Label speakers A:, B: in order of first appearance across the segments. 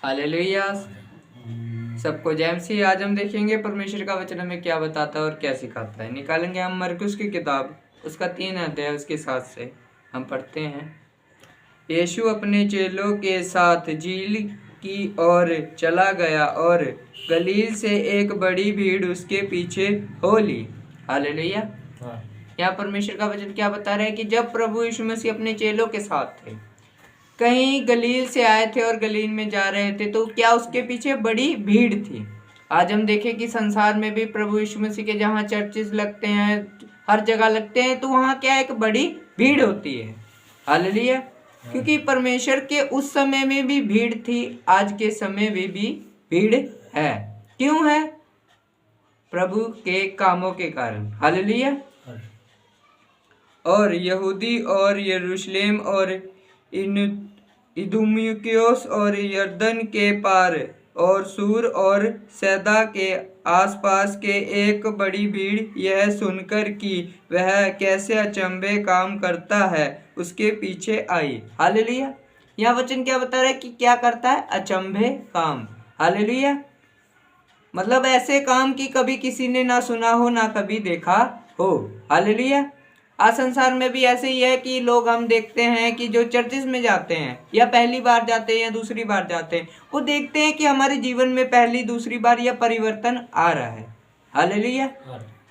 A: Hallelujah. सबको जय मसीह। आज हम देखेंगे परमेश्वर का वचन हमें क्या बताता है और क्या सिखाता है। निकालेंगे हम मरकुस की किताब, उसका 3 अध्याय उसके 7 से हम पढ़ते हैं। यीशु अपने चेलों के साथ झील की ओर चला गया और गलील से एक बड़ी भीड़ उसके पीछे हो ली। हालेलुया। यहाँ परमेश्वर का वचन क्या बता रहा है कि जब प्रभु यीशु मसीह अपने चेलों के साथ थे, कहीं गलील से आए थे और गलील में जा रहे थे, तो क्या उसके पीछे बड़ी भीड़ थी। आज हम देखें कि संसार में भी प्रभु यीशु मसीह के जहाँ चर्चेस लगते हैं, हर जगह लगते हैं, तो वहाँ क्या एक बड़ी भीड़ होती है। हालेलुया। क्योंकि परमेश्वर के उस समय में भी भीड़ थी, आज के समय में भी भीड़ है। क्यों है? प्रभु के कामों के कारण। हालेलुया। और यहूदी और यरूशलेम और इदुमियोस और यरदन के पार और सूर और सैदा के आसपास के एक बड़ी भीड़ यह सुनकर कि वह कैसे अचंभे काम करता है, उसके पीछे आई। हालेलुया। यह वचन क्या बता रहा है कि क्या करता है? अचंभे काम। हालेलुया। मतलब ऐसे काम की कभी किसी ने ना सुना हो, ना कभी देखा हो। हालेलुया। आज संसार में भी ऐसे ही है कि लोग हम देखते हैं कि जो चर्चिस में जाते हैं या पहली बार जाते हैं या दूसरी बार जाते हैं, वो देखते हैं कि हमारे जीवन में पहली दूसरी बार यह परिवर्तन आ रहा है। हालेलुया।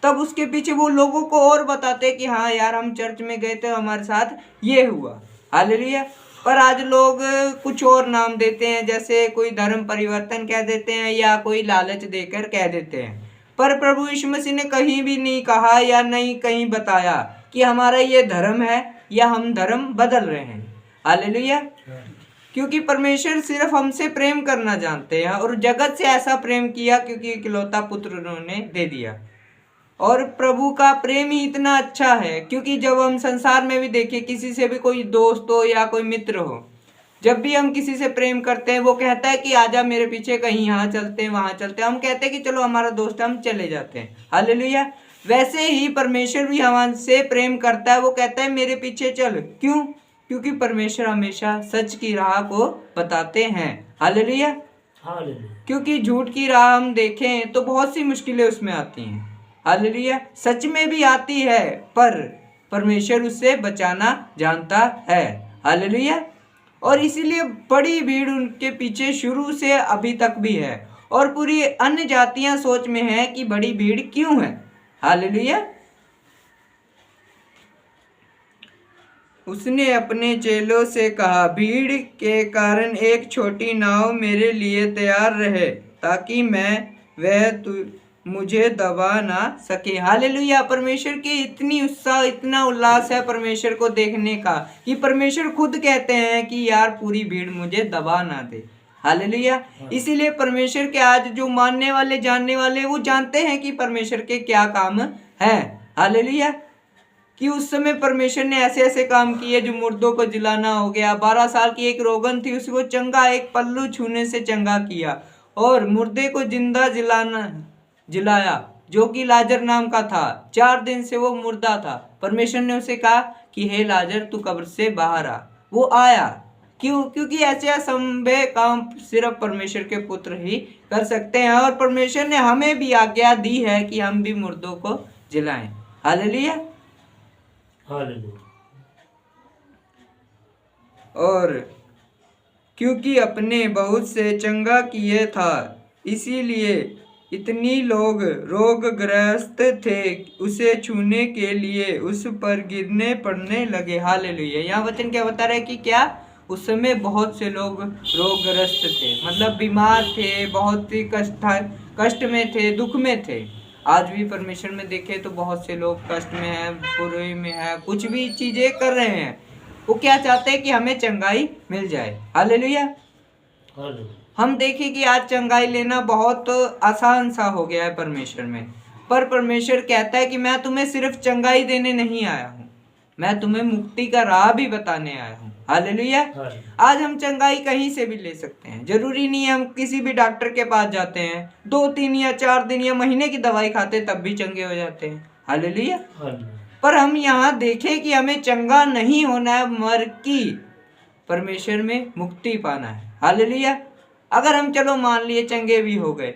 A: तब उसके पीछे वो लोगों को और बताते हैं कि हाँ यार, हम चर्च में गए थे, हमारे साथ ये हुआ। हालेलुया। पर आज लोग कुछ और नाम देते हैं, जैसे कोई धर्म परिवर्तन कह देते हैं या कोई लालच देकर कह देते हैं। पर प्रभु यीशु मसीह ने कहीं भी नहीं कहा या नहीं कहीं बताया कि हमारा ये धर्म है या हम धर्म बदल रहे हैं। हालेलुया। क्योंकि परमेश्वर सिर्फ हमसे प्रेम करना जानते हैं और जगत से ऐसा प्रेम किया क्योंकि इकलौता पुत्र उन्होंने दे दिया। और प्रभु का प्रेम ही इतना अच्छा है, क्योंकि जब हम संसार में भी देखें, किसी से भी कोई दोस्त हो या कोई मित्र हो, जब भी हम किसी से प्रेम करते हैं, वो कहता है कि आजा मेरे पीछे, कहीं यहाँ चलते हैं वहां चलते हैं, हम कहते हैं कि चलो हमारा दोस्त है, हम चले जाते हैं। हालेलुया। वैसे ही परमेश्वर भी हमसे प्रेम करता है, वो कहता है मेरे पीछे चल। क्यों? क्योंकि परमेश्वर हमेशा सच की राह को बताते हैं। हालेलुया। क्योंकि झूठ की राह हम देखें तो बहुत सी मुश्किलें उसमें आती हैं। हालेलुया। सच में भी आती है, पर परमेश्वर उससे बचाना जानता है। हालेलुया। और इसीलिए बड़ी भीड़ उनके पीछे शुरू से अभी तक भी है, और पूरी अन्य जातियां सोच में है कि बड़ी भीड़ क्यों है। हालेलुया। उसने अपने चेलों से कहा, भीड़ के कारण एक छोटी नाव मेरे लिए तैयार रहे, ताकि वह मुझे दबा ना सके। हालेलुया। परमेश्वर की इतनी उत्साह, इतना उल्लास है परमेश्वर को देखने का कि परमेश्वर खुद कहते हैं कि यार पूरी भीड़ मुझे दबा ना दे। हालेलुया। इसीलिए परमेश्वर के आज जो मानने वाले, जानने वाले, वो जानते हैं कि परमेश्वर के क्या काम है। हालेलुया। कि उस समय परमेश्वर ने ऐसे ऐसे काम किए, जो मुर्दों को जिलाना हो गया। 12 साल की एक रोगन थी, उसको चंगा एक पल्लू छूने से चंगा किया, और मुर्दे को जिंदा जिलाया, जो कि लाजर नाम का था। 4 दिन से वो मुर्दा था। परमेश्वर ने उसे कहा कि हे लाजर, तू कब्र से बाहर आ। वो आया। क्यों? क्योंकि ऐसे असंभव काम सिर्फ परमेश्वर के पुत्र ही कर सकते हैं, और परमेश्वर ने हमें भी आज्ञा दी है कि हम भी मुर्दों को जिलाएं। हालेलुया। और क्योंकि अपने बहुत से चंगा किए था, इसीलिए इतनी लोग रोगग्रस्त थे, उसे छूने के लिए उस पर गिरने पड़ने लगे। हालेलुया। यहाँ वचन क्या बता रहा है कि क्या उस समय बहुत से लोग रोगग्रस्त थे, मतलब बीमार थे, बहुत ही कष्ट में थे, दुख में थे। आज भी परमेश्वर में देखें तो बहुत से लोग कष्ट में है, बुराई में है, कुछ भी चीजें कर रहे हैं। वो क्या चाहते हैं कि हमें चंगाई मिल जाए। हालेलुया। हम देखें कि आज चंगाई लेना बहुत आसान सा हो गया है परमेश्वर में, पर परमेश्वर कहता है कि मैं तुम्हें सिर्फ चंगाई देने नहीं आया हूँ, मैं तुम्हें मुक्ति का राह भी बताने आया हूँ। हालेलुया। आज हम चंगाई कहीं से भी ले सकते हैं, जरूरी नहीं है हम किसी भी डॉक्टर के पास जाते हैं, 2-3 या 4 दिन या महीने की दवाई खाते तब भी चंगे हो जाते हैं। हालेलुया। पर हम यहाँ देखें कि हमें चंगा नहीं होना है, मर की परमेश्वर में मुक्ति पाना है। हालेलुया। अगर हम चलो मान लिए चंगे भी हो गए,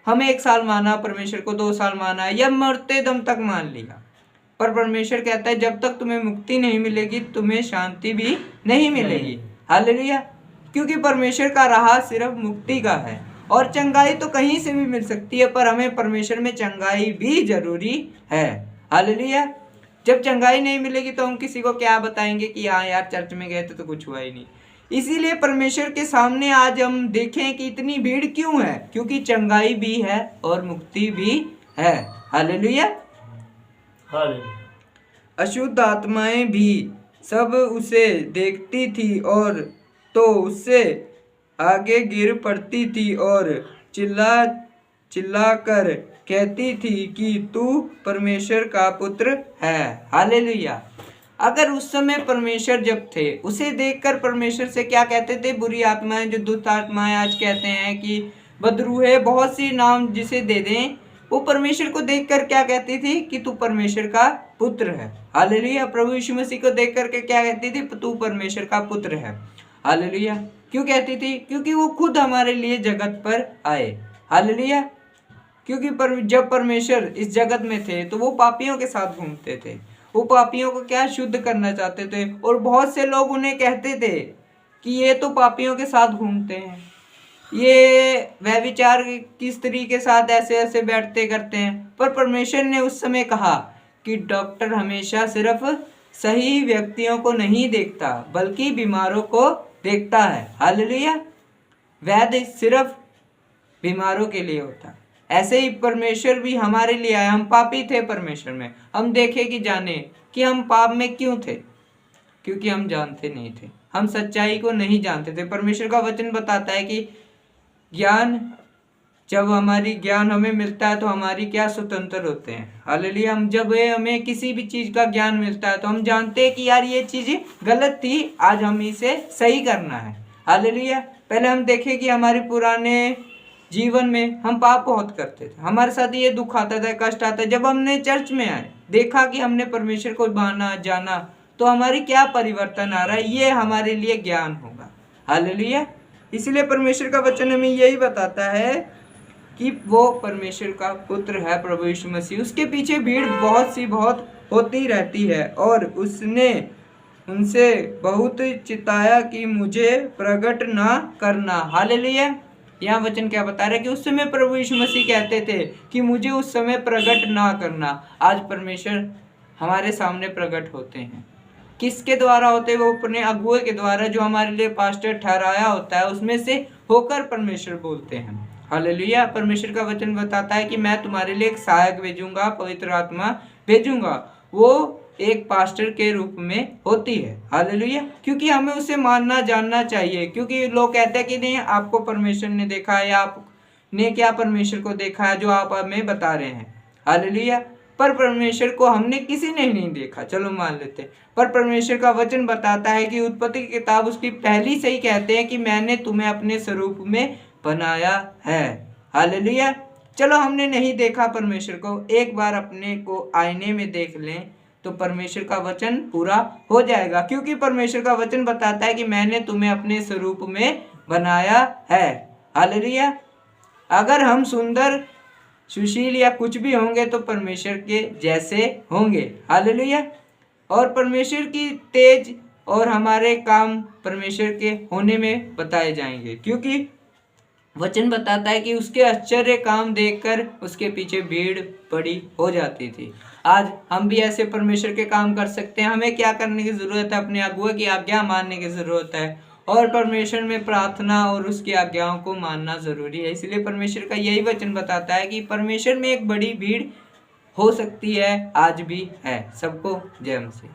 A: हम 1 साल माना परमेश्वर को, 2 साल माना या मरते दम तक मान लिया, पर परमेश्वर कहता है जब तक तुम्हें मुक्ति नहीं मिलेगी तुम्हें शांति भी नहीं मिलेगी। हालेलुया। क्योंकि परमेश्वर का राह सिर्फ मुक्ति का है, और चंगाई तो कहीं से भी मिल सकती है, पर हमें परमेश्वर में चंगाई भी जरूरी है। हालेलुया। जब चंगाई नहीं मिलेगी तो हम किसी को क्या बताएंगे कि हाँ यार चर्च में गए थे तो कुछ हुआ ही नहीं। इसीलिए परमेश्वर के सामने आज हम देखें कि इतनी भीड़ क्यों है, क्योंकि चंगाई भी है और मुक्ति भी है। हालेलुया। अशुद्ध आत्माएं भी सब उसे देखती थी और तो उससे आगे गिर पड़ती थी और चिल्ला कर कहती थी कि तू परमेश्वर का पुत्र है। हालेलुया। अगर उस समय परमेश्वर जब थे, उसे देखकर परमेश्वर से क्या कहते थे? बुरी आत्माएं, जो दुष्ट आत्माएं आज कहते हैं कि बदरूहे, बहुत सी नाम जिसे दे दें, वो परमेश्वर को देखकर क्या कहती थी? कि तू परमेश्वर का पुत्र है। हालेलुया। प्रभु यीशु मसीह को देख करके क्या कहती थी? तू परमेश्वर का पुत्र है। हालेलुया। क्यों कहती थी? क्योंकि वो खुद हमारे लिए जगत पर आए। हालेलुया। क्योंकि जब परमेश्वर इस जगत में थे तो वो पापियों के साथ घूमते थे, वो पापियों को क्या शुद्ध करना चाहते थे, और बहुत से लोग उन्हें कहते थे कि ये तो पापियों के साथ घूमते हैं, ये व्यभिचार की स्त्री के साथ ऐसे ऐसे बैठते करते हैं। पर परमेश्वर ने उस समय कहा कि डॉक्टर हमेशा सिर्फ सही व्यक्तियों को नहीं देखता बल्कि बीमारों को देखता है। हालेलुया। वैद्य सिर्फ बीमारों के लिए होता। ऐसे ही परमेश्वर भी हमारे लिए आया। हम पापी थे परमेश्वर में, हम देखे कि जाने कि हम पाप में क्यों थे, क्योंकि हम जानते नहीं थे, हम सच्चाई को नहीं जानते थे। परमेश्वर का वचन बताता है कि ज्ञान, जब हमारी ज्ञान हमें मिलता है तो हमारी क्या स्वतंत्र होते हैं। हालेलुया। हम जब हमें किसी भी चीज़ का ज्ञान मिलता है तो हम जानते हैं कि यार ये चीज़ गलत थी, आज हम इसे सही करना है। हालेलुया। पहले हम देखें कि हमारे पुराने जीवन में हम पाप बहुत करते थे, हमारे साथ ये दुख आता था, कष्ट आता था। जब हमने चर्च में आए, देखा कि हमने परमेश्वर को माना, जाना, तो हमारी क्या परिवर्तन आ रहा है, ये हमारे लिए ज्ञान होगा। हालेलुया। इसलिए परमेश्वर का वचन हमें यही बताता है कि वो परमेश्वर का पुत्र है प्रभु यीशु मसीह। उसके पीछे भीड़ बहुत होती रहती है, और उसने उनसे बहुत चिताया कि मुझे प्रकट ना करना। हालेलुया। यहाँ वचन क्या बता रहा है कि उस समय प्रभु यीशु मसीह कहते थे कि मुझे उस समय प्रकट ना करना। आज परमेश्वर हमारे सामने प्रकट होते हैं। किसके द्वारा होते हैं? वो अपने अगुए के द्वारा, जो हमारे लिए पास्टर ठहराया होता है, उसमें से होकर परमेश्वर बोलते हैं। हालेलुया। परमेश्वर का वचन बताता है कि मैं तुम्हारे लिए एक सहायक भेजूंगा, पवित्र आत्मा भेजूंगा। वो एक पास्टर के रूप में होती है। हालेलुया। क्योंकि हमें उसे मानना जानना चाहिए, क्योंकि लोग कहते हैं कि नहीं आपको परमेश्वर ने देखा है, या आपने क्या परमेश्वर को देखा है जो आप हमें बता रहे हैं। हालेलुया। पर परमेश्वर को हमने किसी ने नहीं देखा, चलो मान लेते, पर परमेश्वर का वचन बताता है कि उत्पत्ति की किताब उसकी पहली से ही कहते हैं कि मैंने तुम्हें अपने स्वरूप में बनाया है। हालेलुया। चलो हमने नहीं देखा परमेश्वर को, एक बार अपने को आईने में देख लें तो परमेश्वर का वचन पूरा हो जाएगा, क्योंकि परमेश्वर का वचन बताता है कि मैंने तुम्हें अपने स्वरूप में बनाया है। हालेलुया। अगर हम सुंदर, सुशील या कुछ भी होंगे तो परमेश्वर के जैसे होंगे। हालेलुया। और परमेश्वर की तेज और हमारे काम परमेश्वर के होने में बताए जाएंगे, क्योंकि वचन बताता है कि उसके आश्चर्य काम देखकर उसके पीछे भीड़ बड़ी हो जाती थी। आज हम भी ऐसे परमेश्वर के काम कर सकते हैं। हमें क्या करने की जरूरत है? अपने अगुए की आज्ञा मानने की जरूरत है, और परमेश्वर में प्रार्थना और उसकी आज्ञाओं को मानना जरूरी है। इसलिए परमेश्वर का यही वचन बताता है कि परमेश्वर में एक बड़ी भीड़ हो सकती है, आज भी है। सबको जय मसीह।